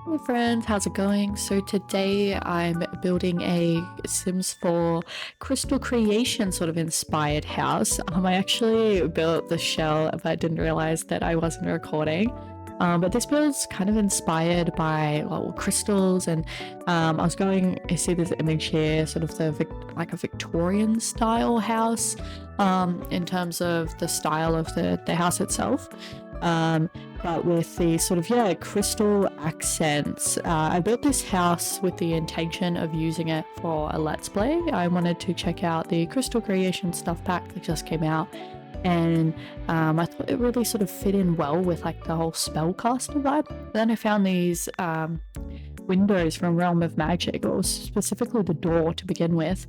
Hey friends, how's it going? So today I'm building a Sims 4 crystal creation sort of inspired house. I actually built the shell, but I didn't realize that I wasn't recording. But this build's kind of inspired by crystals, and I was going. I see this image here, sort of like a Victorian style house, in terms of the style of the house itself. But with the sort of, yeah, crystal accents. I built this house with the intention of using it for a let's play. I wanted to check out the crystal creation stuff pack that just came out, and I thought it really sort of fit in well with like the whole spellcaster vibe. Then I found these windows from Realm of Magic, or specifically the door to begin with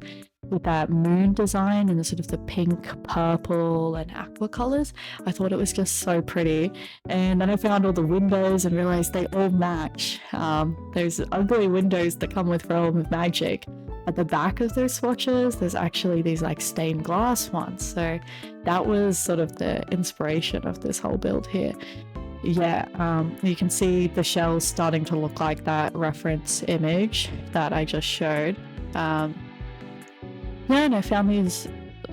that moon design and the sort of the pink, purple, and aqua colors. I thought it was just so pretty. And then I found all the windows and realized they all match. Those ugly windows that come with Realm of Magic. At the back of those swatches, there's actually these like stained glass ones. So that was sort of the inspiration of this whole build here. Yeah, you can see the shells starting to look like that reference image that I just showed. Yeah, and I found these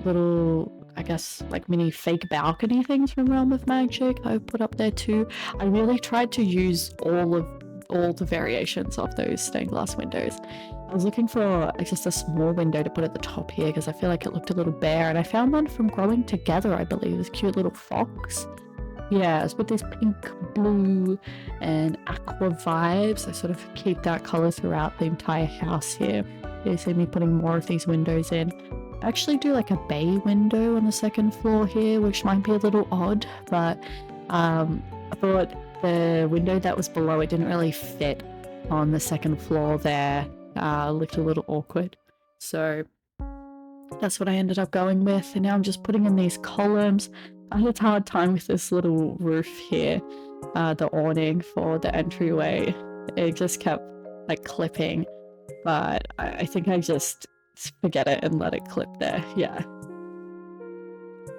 little, I guess, like mini fake balcony things from Realm of Magic I put up there too. I really tried to use all the variations of those stained glass windows. I was looking for just a small window to put at the top here because I feel like it looked a little bare, and I found one from Growing Together, I believe, this cute little fox. Yeah, it's with this pink, blue, and aqua vibes. I sort of keep that color throughout the entire house here. You see me putting more of these windows in. I actually do like a bay window on the second floor here, which might be a little odd, but I thought the window that was below it didn't really fit on the second floor there. Looked a little awkward. So that's what I ended up going with, and now I'm just putting in these columns. I had a hard time with this little roof here, the awning for the entryway. It just kept like clipping, but I think I just forget it and let it clip there. Yeah,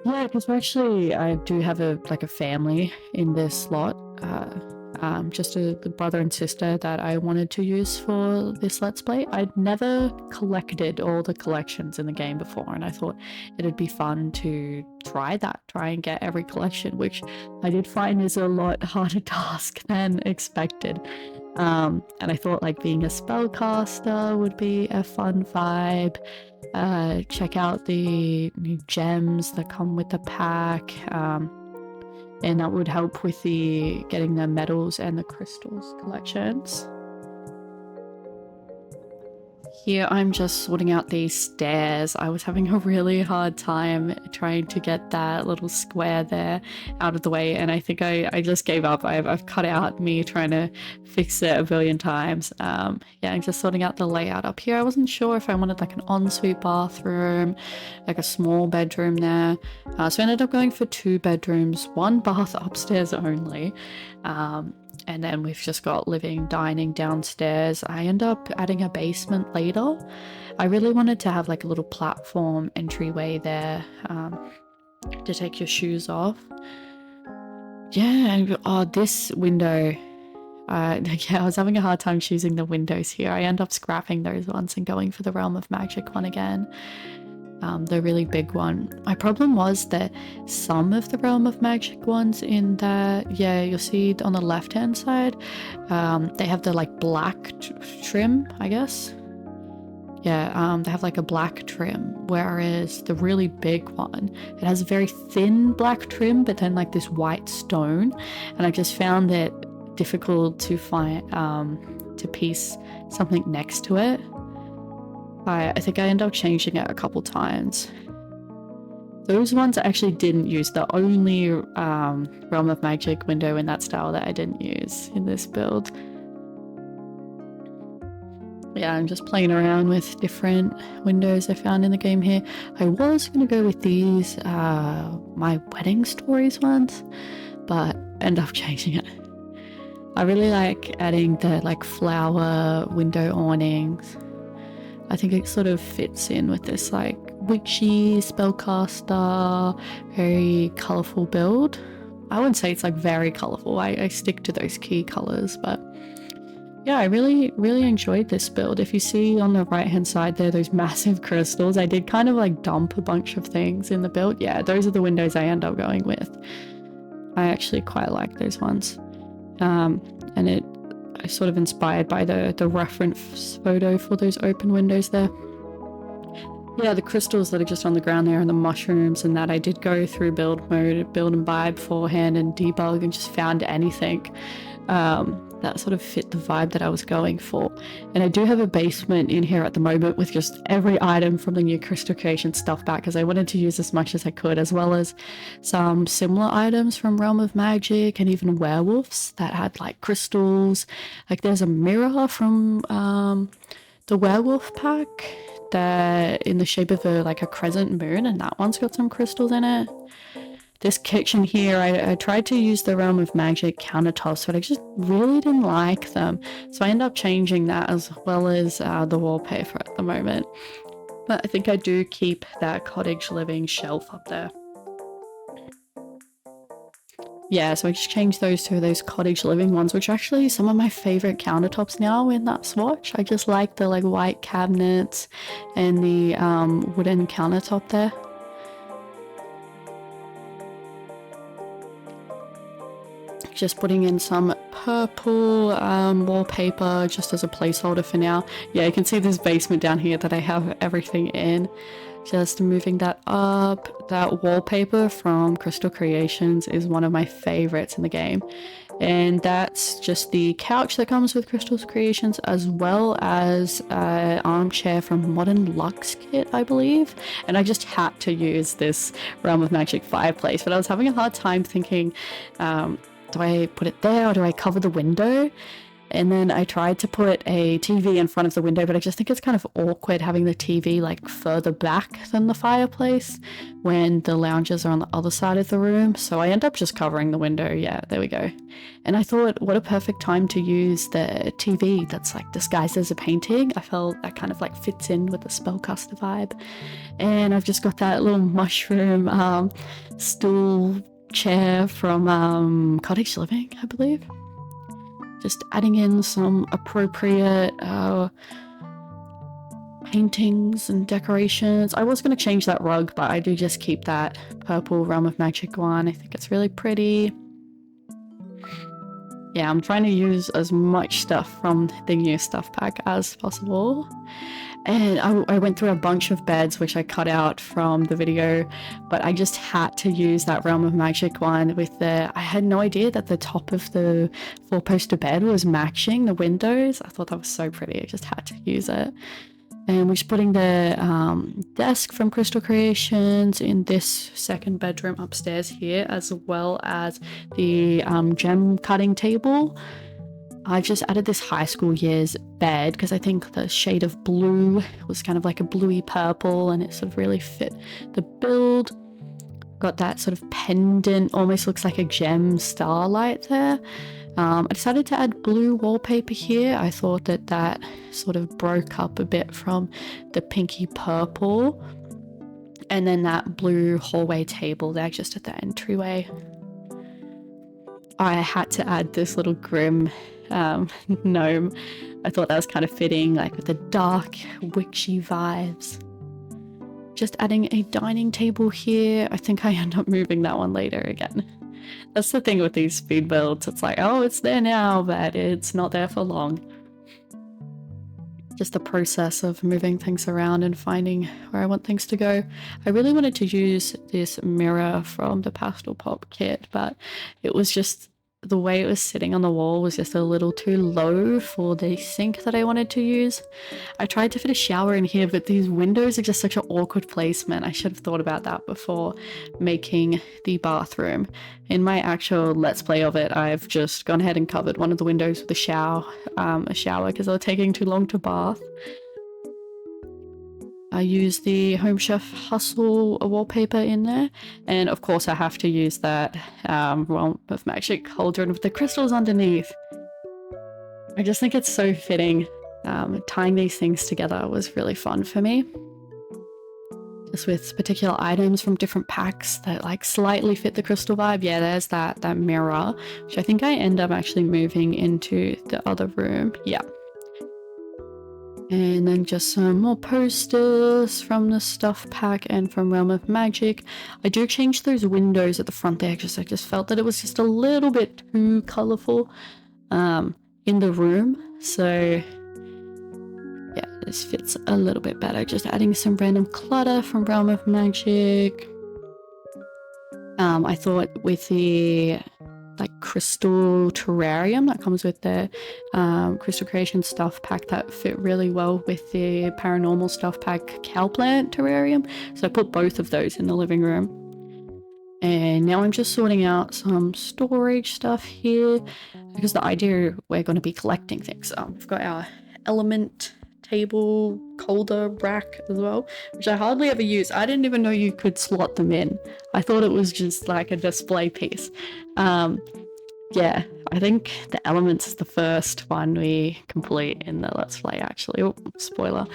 because I do have a family in this lot. Just the brother and sister that I wanted to use for this let's play. I'd never collected all the collections in the game before, and I thought it'd be fun to try and get every collection, which I did find is a lot harder task than expected. And I thought like being a spellcaster would be a fun vibe. Check out the new gems that come with the pack. And that would help with the getting the metals and the crystals collections. Here I'm just sorting out these stairs. I was having a really hard time trying to get that little square there out of the way, and I think I just gave up. I've cut out me trying to fix it a billion times. Yeah, I'm just sorting out the layout up here. I wasn't sure if I wanted like an ensuite bathroom, like a small bedroom there. So I ended up going for 2 bedrooms, 1 bath upstairs only. And then we've just got living, dining downstairs. I end up adding a basement later. I really wanted to have like a little platform entryway there to take your shoes off. Yeah, and this window. Yeah, I was having a hard time choosing the windows here. I end up scrapping those ones and going for the Realm of Magic one again. The really big one. My problem was that some of the Realm of Magic ones in the, yeah, you'll see on the left hand side, they have the like black trim, I guess. Yeah, they have like a black trim, whereas the really big one, it has a very thin black trim, but then like this white stone, and I just found it difficult to find, to piece something next to it. I think I ended up changing it a couple times. Those ones I actually didn't use. The only Realm of Magic window in that style that I didn't use in this build. Yeah, I'm just playing around with different windows I found in the game here. I was going to go with these, my wedding stories ones, but end up changing it. I really like adding the like flower window awnings. I think it sort of fits in with this like witchy spellcaster, very colourful build. I wouldn't say it's like very colourful. I stick to those key colours, but Yeah, I really enjoyed this build. If you see on the right hand side there, those massive crystals, I did kind of like dump a bunch of things in the build. Yeah, those are the windows I end up going with. I actually quite like those ones. And it I sort of inspired by the reference photo for those open windows there. Yeah, the crystals that are just on the ground there and the mushrooms and that, I did go through build mode, build and buy beforehand and debug and just found anything that sort of fit the vibe that I was going for. And I do have a basement in here at the moment with just every item from the new Crystal Creation stuff back, because I wanted to use as much as I could, as well as some similar items from Realm of Magic and even werewolves that had like crystals. Like there's a mirror from the werewolf pack that in the shape of like a crescent moon, and that one's got some crystals in it. This kitchen here, I tried to use the Realm of Magic countertops, but I just really didn't like them. So I end up changing that, as well as the wallpaper at the moment. But I think I do keep that cottage living shelf up there. Yeah, so I just changed those to those cottage living ones, which are actually some of my favorite countertops now in that swatch. I just like the like white cabinets and the wooden countertop there. Just putting in some purple wallpaper just as a placeholder for now. Yeah, you can see this basement down here that I have everything in. Just moving that up. That wallpaper from Crystal Creations is one of my favorites in the game. And that's just the couch that comes with Crystal Creations, as well as an armchair from Modern Luxe Kit, I believe. And I just had to use this Realm of Magic fireplace, but I was having a hard time thinking, do I put it there or do I cover the window? And then I tried to put a TV in front of the window, but I just think it's kind of awkward having the TV like further back than the fireplace when the lounges are on the other side of the room. So I end up just covering the window. Yeah, there we go. And I thought, what a perfect time to use the TV that's like disguised as a painting. I felt that kind of like fits in with the spellcaster vibe. And I've just got that little mushroom stool chair from Cottage Living, I believe. Just adding in some appropriate paintings and decorations. I was going to change that rug, but I do just keep that purple Realm of Magic one. I think it's really pretty. Yeah, I'm trying to use as much stuff from the new stuff pack as possible. And I went through a bunch of beds, which I cut out from the video, but I just had to use that Realm of Magic one with the... I had no idea that the top of the four-poster bed was matching the windows. I thought that was so pretty. I just had to use it. And we're just putting the desk from Crystal Creations in this second bedroom upstairs here, as well as the gem cutting table. I've just added this high school years bed because I think the shade of blue was kind of like a bluey purple and it sort of really fit the build. Got that sort of pendant, almost looks like a gem starlight there. I decided to add blue wallpaper here. I thought that that sort of broke up a bit from the pinky purple. And then that blue hallway table there just at the entryway. I had to add this little Grimm gnome. I thought that was kind of fitting, like with the dark witchy vibes. Just adding a dining table here. I think I end up moving that one later again. That's the thing with these speed builds. It's like, oh, it's there now, but it's not there for long. Just the process of moving things around and finding where I want things to go. I really wanted to use this mirror from the Pastel Pop kit, but it was just... the way it was sitting on the wall was just a little too low for the sink that I wanted to use. I tried to fit a shower in here, but these windows are just such an awkward placement. I should have thought about that before making the bathroom. In my actual Let's Play of it, I've just gone ahead and covered one of the windows with a shower because they were taking too long to bath. I use the Home Chef Hustle wallpaper in there, and of course I have to use that Realm of Magic cauldron with the crystals underneath. I just think it's so fitting. Tying these things together was really fun for me. just with particular items from different packs that like slightly fit the crystal vibe. Yeah, there's that mirror, which I think I end up actually moving into the other room. Yeah. And then just some more posters from the stuff pack and from Realm of Magic. I do change those windows at the front there because I just felt that it was just a little bit too colourful in the room. So yeah, this fits a little bit better. Just adding some random clutter from Realm of Magic. I thought with the like crystal terrarium that comes with the crystal creation stuff pack, that fit really well with the paranormal stuff pack cowplant terrarium, so I put both of those in the living room. And now I'm just sorting out some storage stuff here because the idea we're going to be collecting things. We've got our element table holder rack as well, which I hardly ever use. I didn't even know you could slot them in. I thought it was just like a display piece. Yeah, I think the elements is the first one we complete in the Let's Play, actually. Oh, spoiler.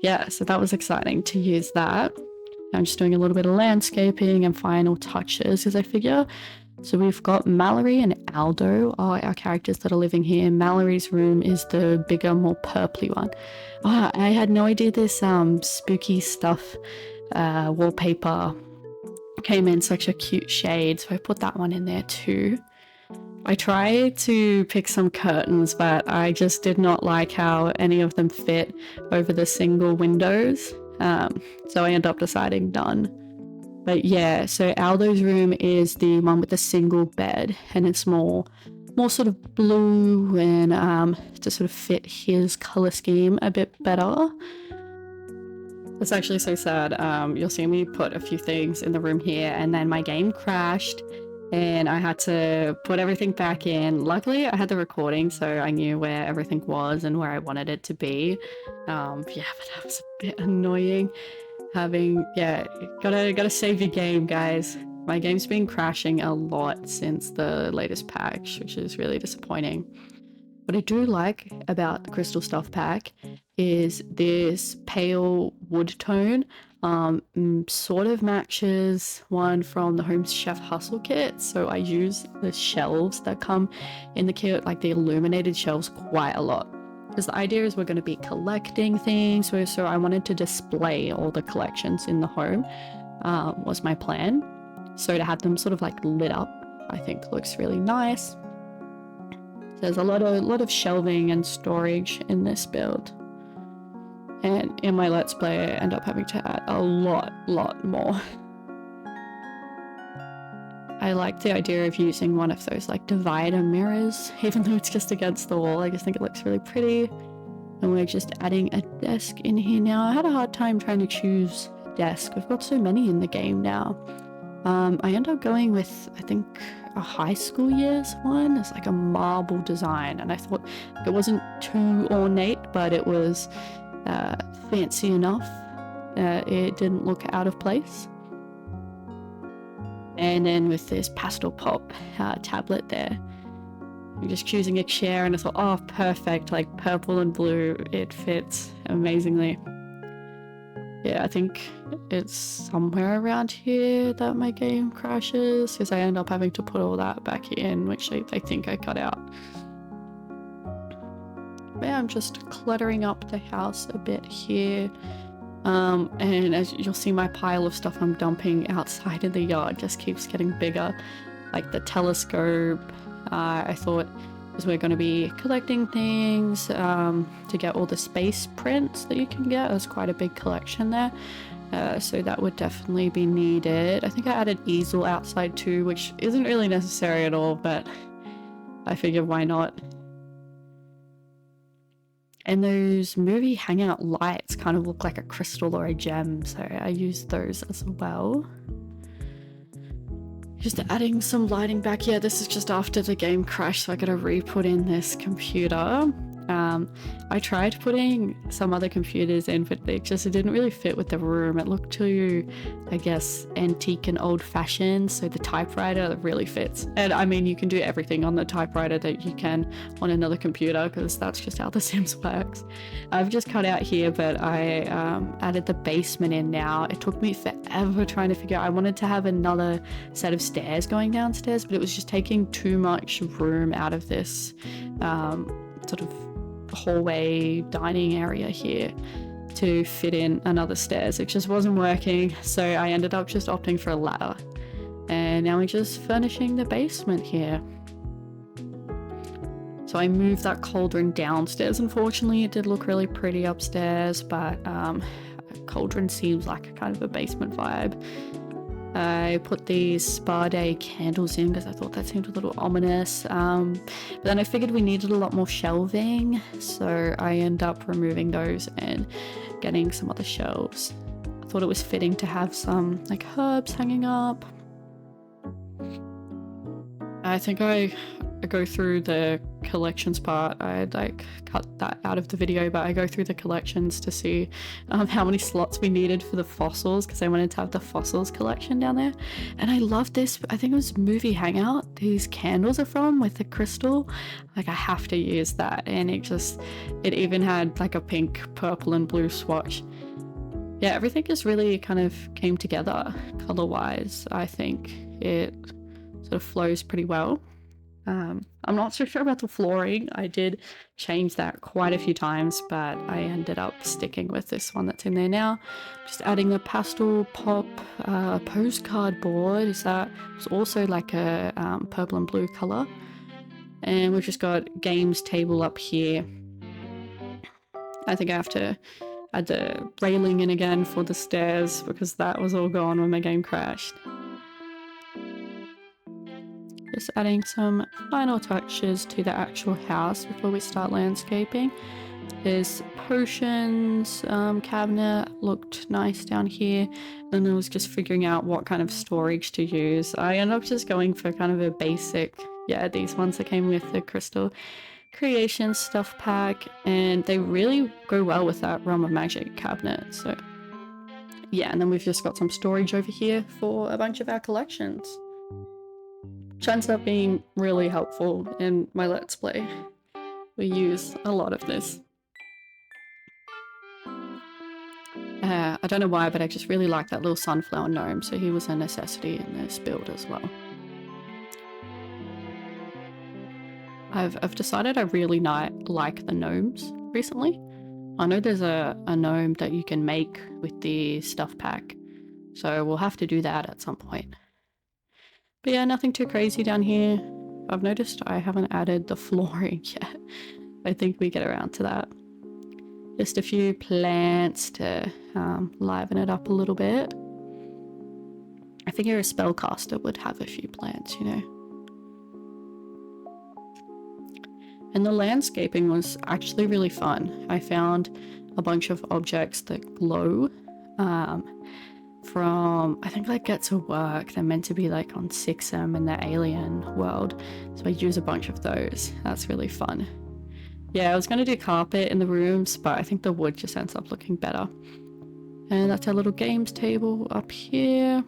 Yeah, so that was exciting to use that. I'm just doing a little bit of landscaping and final touches as I figure. So we've got Mallory and Aldo are our characters that are living here. Mallory's room is the bigger, more purpley one. Oh, I had no idea this spooky stuff wallpaper came in such a cute shade, so I put that one in there too. I tried to pick some curtains, but I just did not like how any of them fit over the single windows, so I ended up deciding done. But yeah, so Aldo's room is the one with the single bed, and it's more sort of blue and to sort of fit his color scheme a bit better. It's actually so sad. You'll see me put a few things in the room here, and then my game crashed and I had to put everything back in. Luckily I had the recording, so I knew where everything was and where I wanted it to be. Yeah, but that was a bit annoying. Gotta save your game, guys. My game's been crashing a lot since the latest patch, which is really disappointing. What I do like about the Crystal Stuff pack is this pale wood tone. Sort of matches one from the Home Chef Hustle kit, so I use the shelves that come in the kit, like the illuminated shelves, quite a lot. Because the idea is we're going to be collecting things, so I wanted to display all the collections in the home, was my plan. So to have them sort of like lit up, I think looks really nice. There's a lot of shelving and storage in this build. And in my Let's Play, I end up having to add a lot more. I like the idea of using one of those like divider mirrors, even though it's just against the wall. I just think it looks really pretty. And we're just adding a desk in here now. I had a hard time trying to choose a desk. We've got so many in the game now. I end up going with, I think, a high school years one. It's like a marble design, and I thought it wasn't too ornate, but it was fancy enough. It didn't look out of place. And then with this Pastel Pop tablet there, I'm just choosing a chair, and I thought, oh, perfect, like purple and blue, it fits amazingly. Yeah, I think it's somewhere around here that my game crashes, because I end up having to put all that back in, which I think I cut out. But yeah, I'm just cluttering up the house a bit here. And as you'll see, my pile of stuff I'm dumping outside in the yard just keeps getting bigger. Like the telescope, I thought, because we're going to be collecting things to get all the space prints that you can get. There's quite a big collection there, so that would definitely be needed. I think I added easel outside too, which isn't really necessary at all, but I figured why not. And those movie hangout lights kind of look like a crystal or a gem, so I used those as well. Just adding some lighting back here. This is just after the game crashed, so I gotta re-put in this computer. I tried putting some other computers in, but it didn't really fit with the room. It looked too, I guess, antique and old-fashioned, so the typewriter really fits. And I mean, you can do everything on the typewriter that you can on another computer, because that's just how The Sims works. I've just cut out here, but I added the basement in now. It took me forever trying to figure out. I wanted to have another set of stairs going downstairs, but it was just taking too much room out of this sort of hallway dining area here to fit in another stairs. It just wasn't working, so I ended up just opting for a ladder. And now we're just furnishing the basement here. So I moved that cauldron downstairs. Unfortunately, it did look really pretty upstairs, but cauldron seems like a kind of a basement vibe. I put these Spa Day candles in because I thought that seemed a little ominous. But then I figured we needed a lot more shelving, so I end up removing those and getting some other shelves. I thought it was fitting to have some like herbs hanging up. I think I go through the collections part. I like cut that out of the video, but I go through the collections to see how many slots we needed for the fossils, because I wanted to have the fossils collection down there. And I love this. I think it was Movie Hangout these candles are from, with the crystal. Like, I have to use that. And it even had like a pink, purple and blue swatch. Yeah, everything just really kind of came together color wise. I think it sort of flows pretty well. I'm not so sure about the flooring. I did change that quite a few times, but I ended up sticking with this one that's in there now. Just adding the pastel pop postcard board. It's also like a purple and blue color. And we've just got games table up here. I think I have to add the railing in again for the stairs, because that was all gone when my game crashed. Just adding some final touches to the actual house before we start landscaping. There's potions cabinet, looked nice down here. Then I was just figuring out what kind of storage to use. I ended up just going for kind of a basic, these ones that came with the Crystal Creation stuff pack, and they really go well with that Realm of Magic cabinet. So yeah, and then we've just got some storage over here for a bunch of our collections. Which ends up being really helpful in my Let's Play. We use a lot of this. I don't know why, but I just really like that little sunflower gnome, so he was a necessity in this build as well. I've decided I really like the gnomes recently. I know there's a gnome that you can make with the stuff pack, so we'll have to do that at some point. But yeah, nothing too crazy down here. I've noticed I haven't added the flooring yet. I think we get around to that. Just a few plants to liven it up a little bit. I think a spellcaster would have a few plants, you know. And the landscaping was actually really fun. I found a bunch of objects that glow. From, I think like Get to Work. They're meant to be like on Sixam in the alien world. So I use a bunch of those. That's really fun. Yeah, I was going to do carpet in the rooms, but I think the wood just ends up looking better. And that's our little games table up here.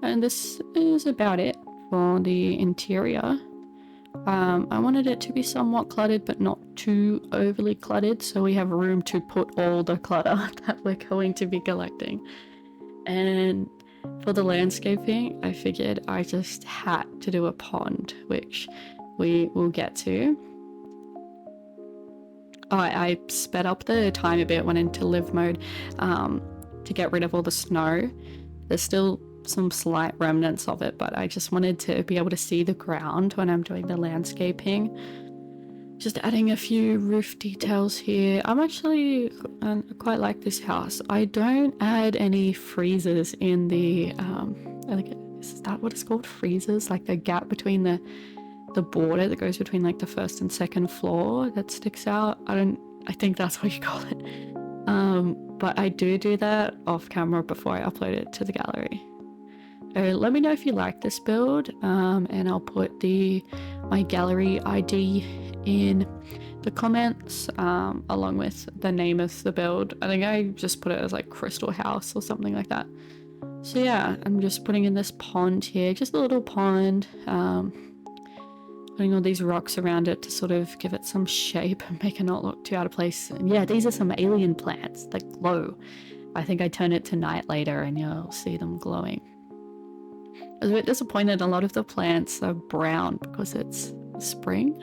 And this is about it for the interior. I wanted it to be somewhat cluttered, but not too overly cluttered, so we have room to put all the clutter that we're going to be collecting. And for the landscaping, I figured I just had to do a pond, which we will get to. I sped up the time a bit, went into live mode to get rid of all the snow. There's still some slight remnants of it, but I just wanted to be able to see the ground when I'm doing the landscaping. Just adding a few roof details here. I'm actually quite like this house. I don't add any freezers in the is that what it's called? Freezers? Like the gap between the border that goes between like the first and second floor that sticks out. I think that's what you call it. But I do that off camera before I upload it to the gallery. let me know if you like this build, and I'll put my gallery ID in the comments, along with the name of the build. I think I just put it as like Crystal House or something like that. So yeah, I'm just putting in this pond here, just a little pond, putting all these rocks around it to sort of give it some shape and make it not look too out of place. And yeah, these are some alien plants that glow. I think I turn it to night later and you'll see them glowing. I was a bit disappointed a lot of the plants are brown because it's spring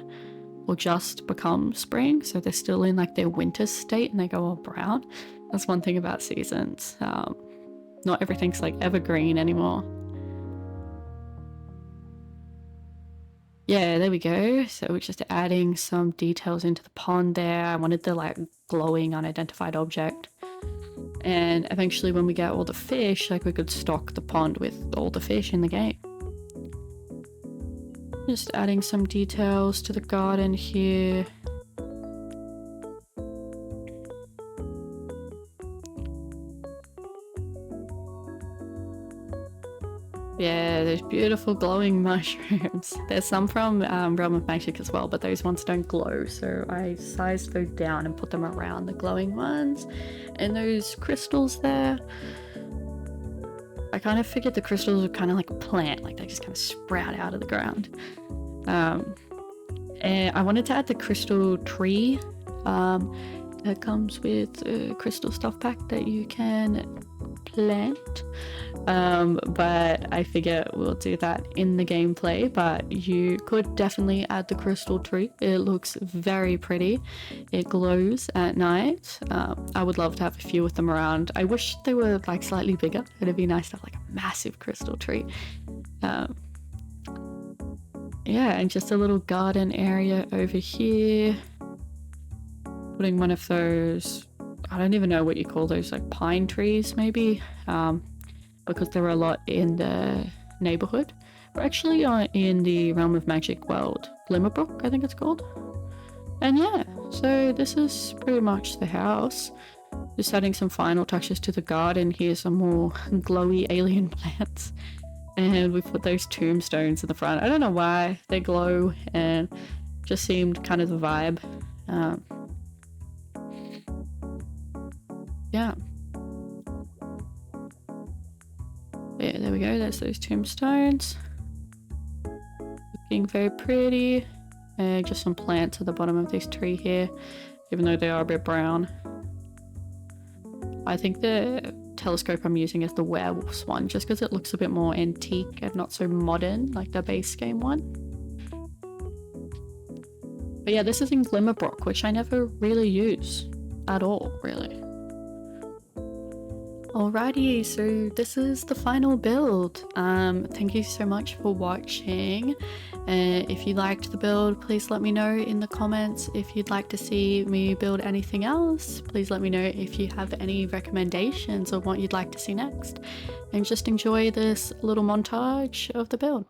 or just become spring, so they're still in like their winter state and they go all brown. That's one thing about seasons. Not everything's like evergreen anymore. Yeah, there we go. So we're just adding some details into the pond there. I wanted the like glowing unidentified object. And eventually when we get all the fish, like we could stock the pond with all the fish in the game. Just adding some details to the garden here. Yeah, those beautiful glowing mushrooms. There's some from Realm of Magic as well, but those ones don't glow, so I sized those down and put them around the glowing ones. And those crystals there, I kind of figured the crystals were kind of like a plant, like they just kind of sprout out of the ground. And I wanted to add the crystal tree that comes with a crystal stuff pack that you can plant, but I figure we'll do that in the gameplay. But you could definitely add the crystal tree. It looks very pretty. It glows at night. I would love to have a few of them around. I wish they were like slightly bigger. It'd be nice to have like a massive crystal tree. Yeah, and just a little garden area over here. Putting one of those, I don't even know what you call those, like pine trees maybe, because there are a lot in the neighborhood. We're actually in the Realm of Magic world, Glimmerbrook I think it's called. And yeah, so this is pretty much the house. Just adding some final touches to the garden. Here's some more glowy alien plants, and we put those tombstones in the front. I don't know why they glow, and just seemed kind of the vibe. Yeah, there we go. There's those tombstones. Looking very pretty. And just some plants at the bottom of this tree here, even though they are a bit brown. I think the telescope I'm using is the werewolves one, just because it looks a bit more antique and not so modern like the base game one. But yeah, this is in Glimmerbrook, which I never really use at all, really. Alrighty, so this is the final build. Thank you so much for watching. If you liked the build, please let me know in the comments. If you'd like to see me build anything else, please let me know if you have any recommendations or what you'd like to see next. And just enjoy this little montage of the build.